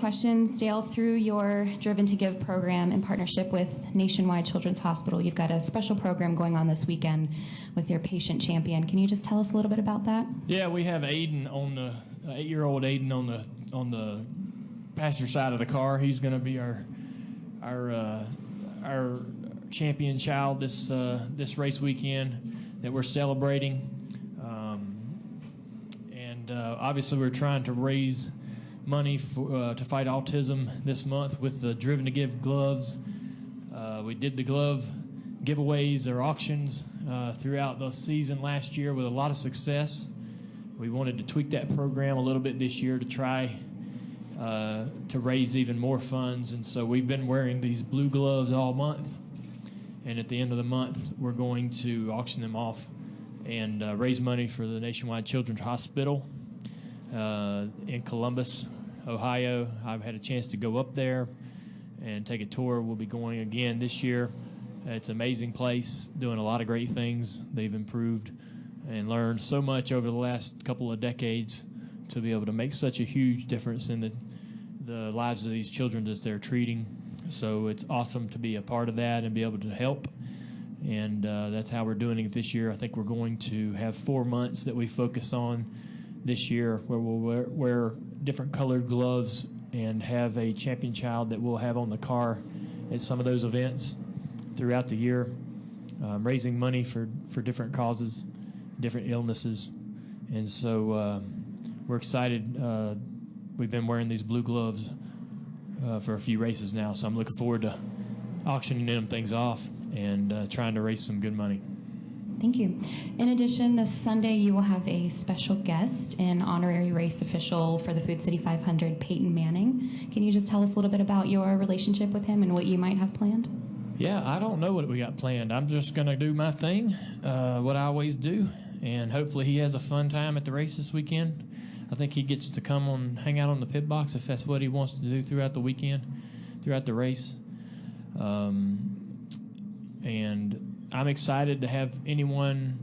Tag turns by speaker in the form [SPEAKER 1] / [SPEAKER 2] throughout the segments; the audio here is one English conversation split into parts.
[SPEAKER 1] questions. Dale, through your Driven to Give program in partnership with Nationwide Children's Hospital, you've got a special program going on this weekend with your patient champion. Can you just tell us a little bit about that?
[SPEAKER 2] Yeah, we have Aiden on the 8-year-old Aiden on the passenger side of the car. He's going to be our champion child this race weekend that we're celebrating. Obviously, we're trying to raise money to fight autism this month with the Driven to Give gloves. We did the glove giveaways or auctions throughout the season last year with a lot of success. We wanted to tweak that program a little bit this year to try to raise even more funds, and so we've been wearing these blue gloves all month, and at the end of the month we're going to auction them off and raise money for the Nationwide Children's Hospital in Columbus, Ohio. I've had a chance to go up there and take a tour. We'll be going again this year. It's an amazing place, doing a lot of great things. They've improved and learned so much over the last couple of decades to be able to make such a huge difference in the lives of these children that they're treating. So it's awesome to be a part of that and be able to help. And that's how we're doing it this year. I think we're going to have 4 months that we focus on this year, where we'll wear different colored gloves and have a champion child that we'll have on the car at some of those events throughout the year, raising money for different causes, different illnesses. And so we're excited. We've been wearing these blue gloves for a few races now, so I'm looking forward to auctioning them things off and trying to raise some good money.
[SPEAKER 1] Thank you. In addition, this Sunday you will have a special guest, an honorary race official for the Food City 500, Peyton Manning. Can you just tell us a little bit about your relationship with him and what you might have planned?
[SPEAKER 2] Yeah, I don't know what we got planned. I'm just going to do my thing, what I always do, and hopefully he has a fun time at the race this weekend. I think he gets to come hang out on the pit box if that's what he wants to do throughout the weekend, throughout the race. And I'm excited to have anyone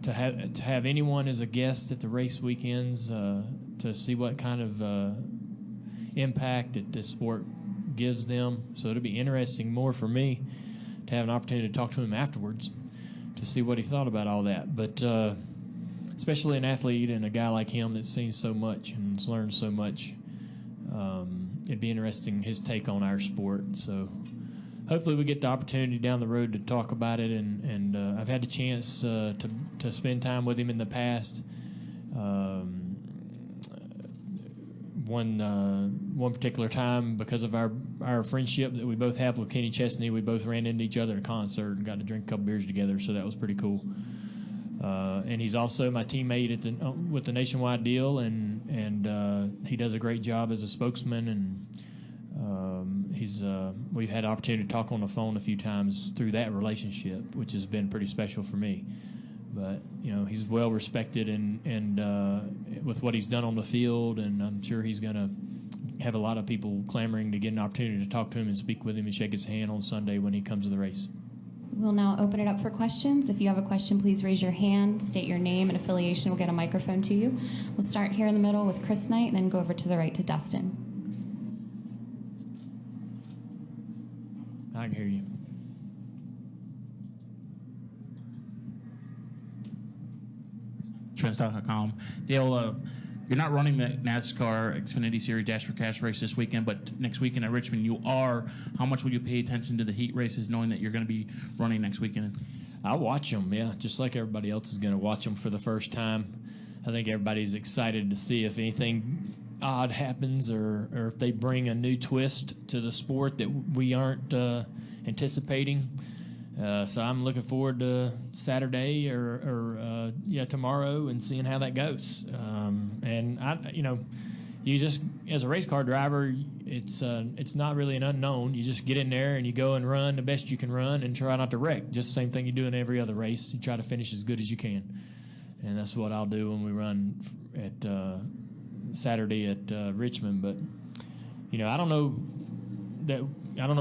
[SPEAKER 2] to have anyone as a guest at the race weekends to see what kind of impact that this sport gives them. So it'll be interesting more for me to have an opportunity to talk to him afterwards to see what he thought about all that. But especially an athlete and a guy like him that's seen so much and has learned so much, it'd be interesting his take on our sport. So hopefully we get the opportunity down the road to talk about it, and I've had the chance to spend time with him in the past. One particular time, because of our friendship that we both have with Kenny Chesney, we both ran into each other at a concert and got to drink a couple beers together, so that was pretty cool. And he's also my teammate with the Nationwide deal, and he does a great job as a spokesman, and we've had the opportunity to talk on the phone a few times through that relationship, which has been pretty special for me. But he's well respected and with what he's done on the field, and I'm sure he's going to have a lot of people clamoring to get an opportunity to talk to him and speak with him and shake his hand on Sunday when he comes to the race.
[SPEAKER 1] We'll now open it up for questions. If you have a question, please raise your hand, state your name and affiliation. We'll get a microphone to you. We'll start here in the middle with Chris Knight and then go over to the right to Dustin.
[SPEAKER 2] I can hear you.
[SPEAKER 3] Trends.com. Dale, you're not running the NASCAR Xfinity Series Dash for Cash race this weekend, but next weekend at Richmond you are. How much will you pay attention to the heat races knowing that you're going to be running next weekend?
[SPEAKER 2] I watch them, yeah, just like everybody else is going to watch them for the first time. I think everybody's excited to see if anything odd happens or if they bring a new twist to the sport that we aren't anticipating. So I'm looking forward to Saturday or tomorrow and seeing how that goes. And you just, as a race car driver, it's not really an unknown. You just get in there and you go and run the best you can run and try not to wreck. Just the same thing you do in every other race. You try to finish as good as you can, and that's what I'll do when we run at Saturday at Richmond. But I don't know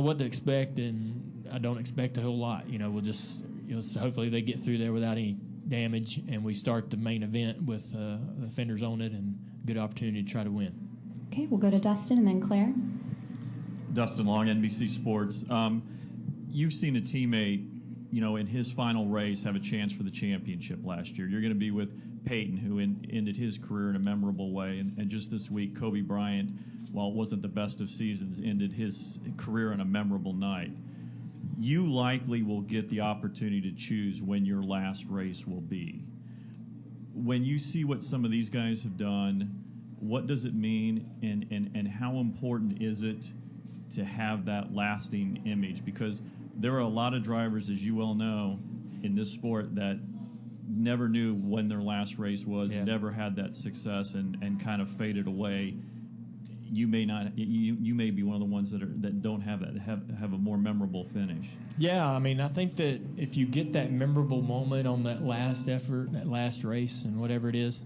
[SPEAKER 2] what to expect, and I don't expect a whole lot. We'll just hopefully they get through there without any damage, and we start the main event with the fenders on it and good opportunity to try to win.
[SPEAKER 1] Okay, we'll go to Dustin and then Claire.
[SPEAKER 4] Dustin Long, NBC Sports. You've seen a teammate, in his final race have a chance for the championship last year. You're going to be with Peyton, who ended his career in a memorable way. And just this week, Kobe Bryant, while it wasn't the best of seasons, ended his career on a memorable night. You likely will get the opportunity to choose when your last race will be. When you see what some of these guys have done, what does it mean, and how important is it to have that lasting image? Because there are a lot of drivers, as you well know, in this sport that never knew when their last race was, never had that success, and kind of faded away. You may not. You may be one of the ones that don't have that, have a more memorable finish.
[SPEAKER 2] Yeah, I mean, I think that if you get that memorable moment on that last effort, that last race, and whatever it is,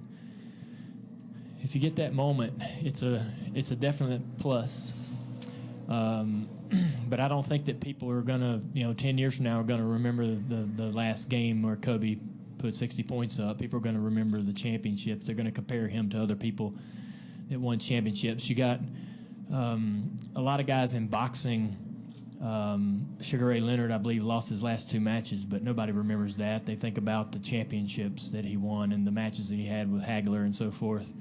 [SPEAKER 2] if you get that moment, it's a definite plus. But I don't think that people are gonna, 10 years from now, are gonna remember the last game where Kobe put 60 points up. People are gonna remember the championships. They're gonna compare him to other people that won championships. You got a lot of guys in boxing. Sugar Ray Leonard, I believe, lost his last 2 matches, but nobody remembers that. They think about the championships that he won and the matches that he had with Hagler and so forth.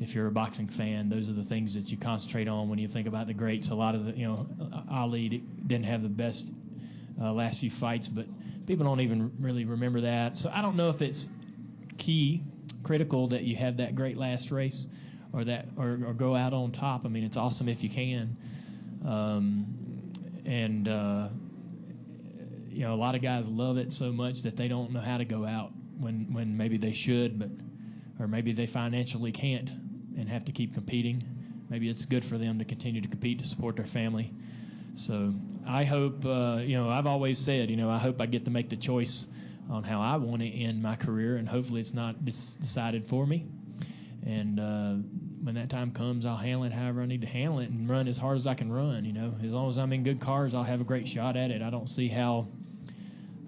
[SPEAKER 2] If you're a boxing fan, those are the things that you concentrate on when you think about the greats. A lot of the, Ali didn't have the best last few fights, but people don't even really remember that. So I don't know if it's critical that you have that great last race or go out on top. I mean, it's awesome if you can. A lot of guys love it so much that they don't know how to go out when maybe they should, or maybe they financially can't and have to keep competing. Maybe it's good for them to continue to compete to support their family. So I hope, I've always said, I hope I get to make the choice on how I want to end my career, and hopefully it's not decided for me. And when that time comes, I'll handle it however I need to handle it and run as hard as I can run. As long as I'm in good cars, I'll have a great shot at it. I don't see how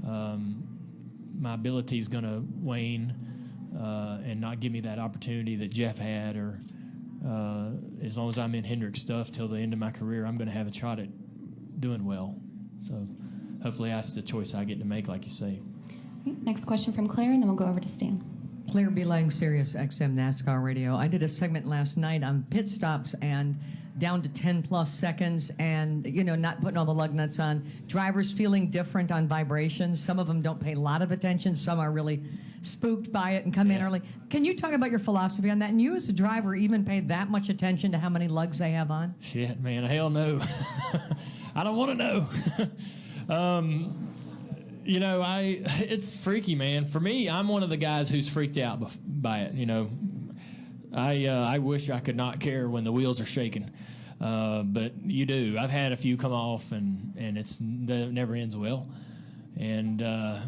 [SPEAKER 2] my ability is going to wane and not give me that opportunity that Jeff had, or as long as I'm in Hendrick stuff till the end of my career, I'm going to have a shot at doing well. So hopefully that's the choice I get to make, like you say.
[SPEAKER 1] Next question from Claire, and then we'll go over to Stan.
[SPEAKER 5] Claire Belang, Sirius XM NASCAR Radio. I did a segment last night on pit stops and down to 10-plus seconds and, not putting all the lug nuts on. Drivers feeling different on vibrations. Some of them don't pay a lot of attention. Some are really spooked by it and come in early. Can you talk about your philosophy on that? And you as a driver even paid that much attention to how many lugs they have on?
[SPEAKER 2] Shit, man, hell no. I don't want to know. It's freaky, man. For me, I'm one of the guys who's freaked out by it. I wish I could not care when the wheels are shaking, but you do. I've had a few come off, and it never ends well. And so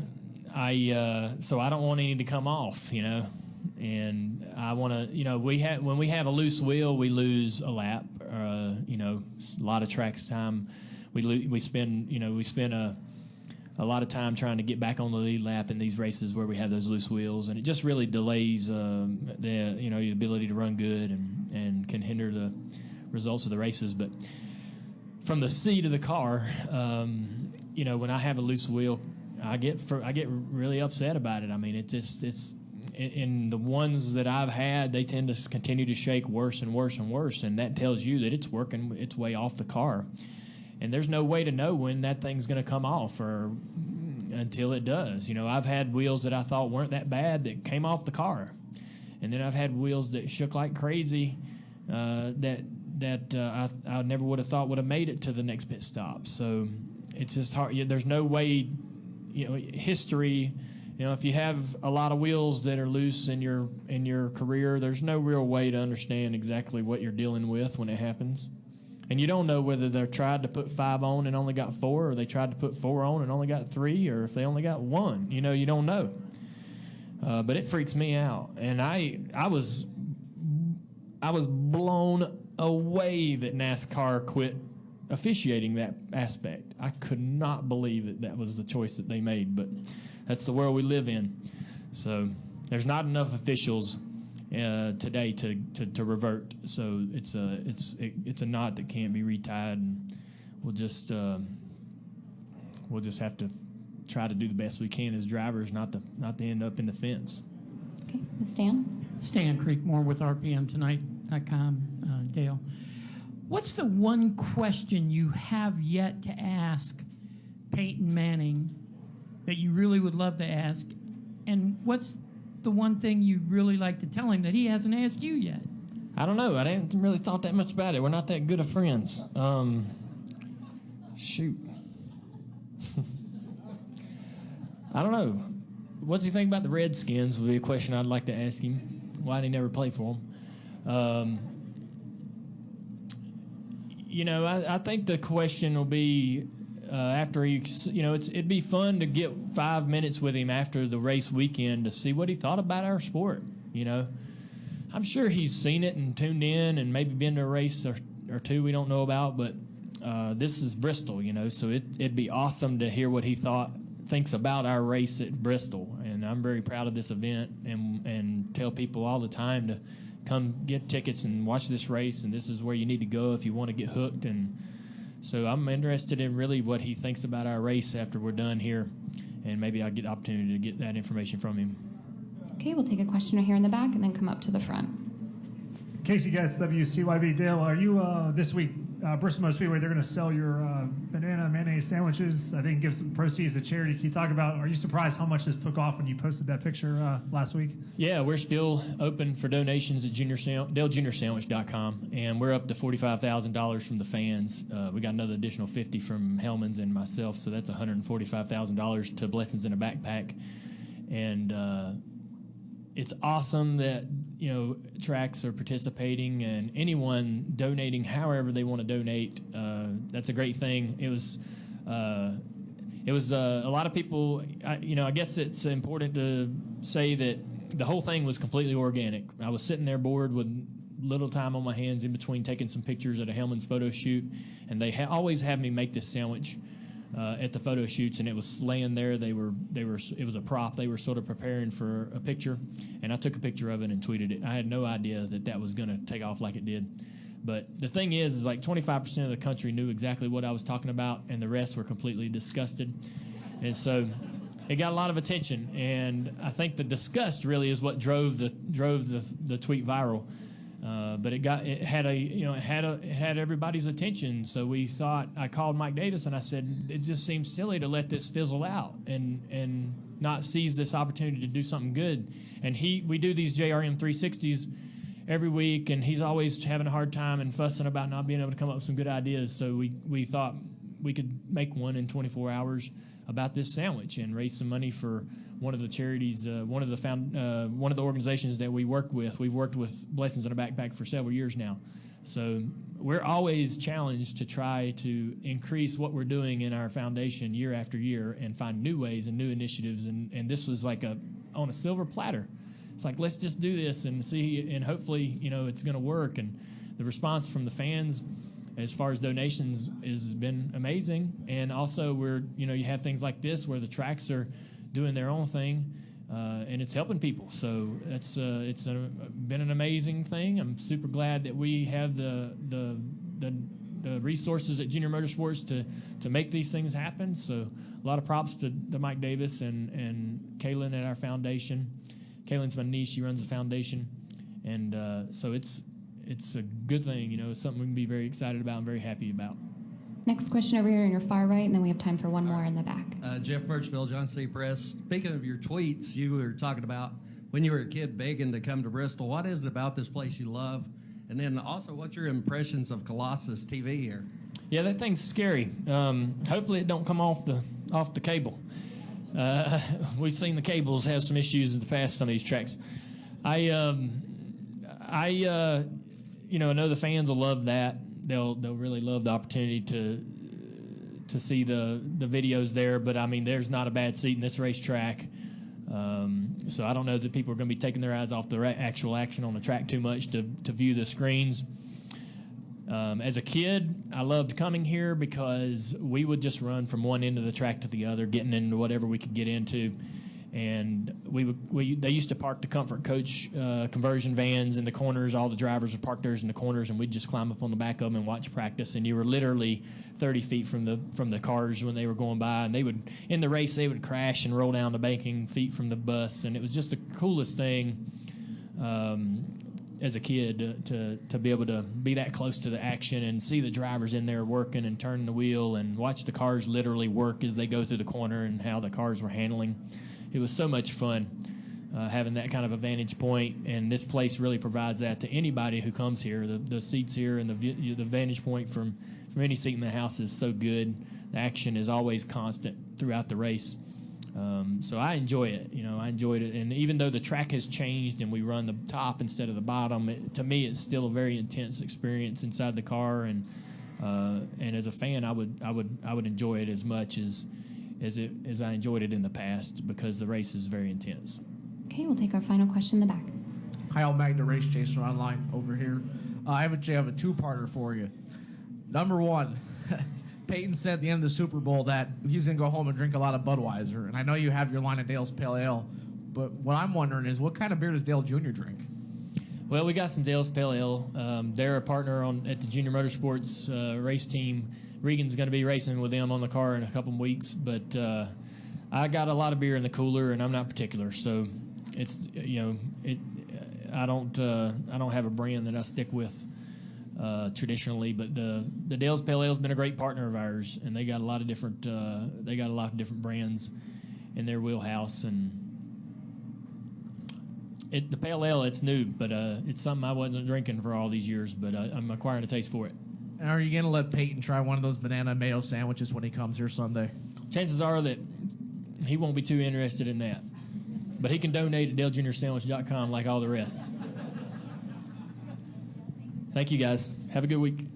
[SPEAKER 2] I don't want any to come off, And I want to, when we have a loose wheel, we lose a lap. A lot of track time, we spend a lot of time trying to get back on the lead lap in these races where we have those loose wheels, and it just really delays the ability to run good and can hinder the results of the races. But from the seat of the car, when I have a loose wheel, I get really upset about it. I mean, it's in the ones that I've had, they tend to continue to shake worse and worse and worse, and that tells you that it's working its way off the car. And there's no way to know when that thing's going to come off or until it does. I've had wheels that I thought weren't that bad that came off the car. And then I've had wheels that shook like crazy that I never would have thought would have made it to the next pit stop. So it's just hard. There's no way, history, if you have a lot of wheels that are loose in your career, there's no real way to understand exactly what you're dealing with when it happens. And you don't know whether they tried to put 5 on and only got 4, or they tried to put 4 on and only got 3, or if they only got 1. You don't know. But it freaks me out. And I was blown away that NASCAR quit officiating that aspect. I could not believe that was the choice that they made. But that's the world we live in. So there's not enough officials today to revert. So it's a knot that can't be retied, and we'll just have to try to do the best we can as drivers, not to end up in the fence.
[SPEAKER 1] Okay, Ms. Stan?
[SPEAKER 6] Stan Creekmore with RPMTonight.com, Dale. What's the one question you have yet to ask Peyton Manning that you really would love to ask? And what's the one thing you'd really like to tell him that he hasn't asked you yet?
[SPEAKER 2] I don't know. I haven't really thought that much about it. We're not that good of friends. Shoot. I don't know. What's he think about the Redskins would be a question I'd like to ask him. Why did he never play for them? I think the question will be after he, it'd be fun to get 5 minutes with him after the race weekend to see what he thought about our sport. I'm sure he's seen it and tuned in and maybe been to a race or two we don't know about, but this is Bristol, so it'd be awesome to hear what he thinks about our race at Bristol. And I'm very proud of this event and tell people all the time to come get tickets and watch this race, and this is where you need to go if you want to get hooked. And so I'm interested in really what he thinks about our race after we're done here, and maybe I'll get the opportunity to get that information from him.
[SPEAKER 1] Okay, we'll take a question here in the back and then come up to the front.
[SPEAKER 7] Casey Getz, WCYB. Dale, are you this week, Bristol Motor Speedway, they're going to sell your banana mayonnaise sandwiches, I think give some proceeds to charity. Can you talk about, are you surprised how much this took off when you posted that picture last week?
[SPEAKER 2] Yeah, we're still open for donations at DaleJuniorSandwich.com, and we're up to $45,000 from the fans. We got another additional $50 from Hellman's and myself, so that's $145,000 to Blessings in a Backpack. And it's awesome that tracks are participating and anyone donating however they want to donate. That's a great thing. It was a lot of people. I guess it's important to say that the whole thing was completely organic. I was sitting there bored with little time on my hands in between taking some pictures at a Hellman's photo shoot, and they always have me make this sandwich at the photo shoots, and it was laying there. It was a prop. They were sort of preparing for a picture, and I took a picture of it and tweeted it. I had no idea that was going to take off like it did. But the thing is like 25% of the country knew exactly what I was talking about, and the rest were completely disgusted. And so it got a lot of attention, and I think the disgust really is what drove the tweet viral. But it had everybody's attention. So we thought, I called Mike Davis and I said, it just seems silly to let this fizzle out and not seize this opportunity to do something good. And we do these JRM 360s every week, and he's always having a hard time and fussing about not being able to come up with some good ideas. So we thought we could make one in 24 hours about this sandwich and raise some money for one of the charities, one of the organizations that we work with. We've worked with Blessings in a Backpack for several years now. So we're always challenged to try to increase what we're doing in our foundation year after year and find new ways and new initiatives. And this was like on a silver platter. It's like, let's just do this and see, and hopefully, it's going to work. And the response from the fans as far as donations has been amazing. And also you have things like this where the tracks are doing their own thing, and it's helping people. So it's been an amazing thing. I'm super glad that we have the resources at Junior Motorsports to make these things happen. So a lot of props to Mike Davis and Kaylin at our foundation. Kaylin's my niece. She runs the foundation, and so it's a good thing. It's something we can be very excited about and very happy about.
[SPEAKER 1] Next question over here on your far right, and then we have time for one more in the back.
[SPEAKER 8] Jeff Birchville, John C. Press. Speaking of your tweets, you were talking about when you were a kid begging to come to Bristol. What is it about this place you love? And then also, what's your impressions of Colossus TV here?
[SPEAKER 2] Yeah, that thing's scary. Hopefully it don't come off the cable. We've seen the cables have some issues in the past, some of these tracks. I know the fans will love that. They'll really love the opportunity to see the videos there. But I mean, there's not a bad seat in this racetrack, so I don't know that people are going to be taking their eyes off the actual action on the track too much to view the screens. As a kid, I loved coming here because we would just run from one end of the track to the other, getting into whatever we could get into. And they used to park the Comfort Coach conversion vans in the corners. All the drivers would park theirs in the corners, and we'd just climb up on the back of them and watch practice. And you were literally 30 feet from the cars when they were going by. And they would, in the race, they would crash and roll down the banking feet from the bus. And it was just the coolest thing as a kid to be able to be that close to the action and see the drivers in there working and turning the wheel and watch the cars literally work as they go through the corner and how the cars were handling. It was so much fun having that kind of a vantage point, and this place really provides that to anybody who comes here. The seats here and the vantage point from any seat in the house is so good. The action is always constant throughout the race. So I enjoy it. I enjoyed it. And even though the track has changed and we run the top instead of the bottom, to me it's still a very intense experience inside the car. And as a fan, I would enjoy it as much as I enjoyed it in the past because the race is very intense.
[SPEAKER 1] Okay, we'll take our final question in the back.
[SPEAKER 9] Kyle Magda, Race Chaser Online over here. I have a two-parter for you. Number one, Peyton said at the end of the Super Bowl that he's going to go home and drink a lot of Budweiser. And I know you have your line of Dale's Pale Ale, but what I'm wondering is what kind of beer does Dale Jr. drink?
[SPEAKER 2] Well, we got some Dale's Pale Ale. They're a partner at the Junior Motorsports race team. Regan's going to be racing with them on the car in a couple of weeks, but I got a lot of beer in the cooler, and I'm not particular. So it's I don't have a brand that I stick with traditionally, but the Dale's Pale Ale's been a great partner of ours, and they got a lot of different brands in their wheelhouse. And the Pale Ale, it's new, but it's something I wasn't drinking for all these years, but I'm acquiring a taste for it.
[SPEAKER 9] And are you going to let Peyton try one of those banana mayo sandwiches when he comes here Sunday?
[SPEAKER 2] Chances are that he won't be too interested in that. But he can donate at DaleJuniorSandwich.com like all the rest. Thank you, guys. Have a good week.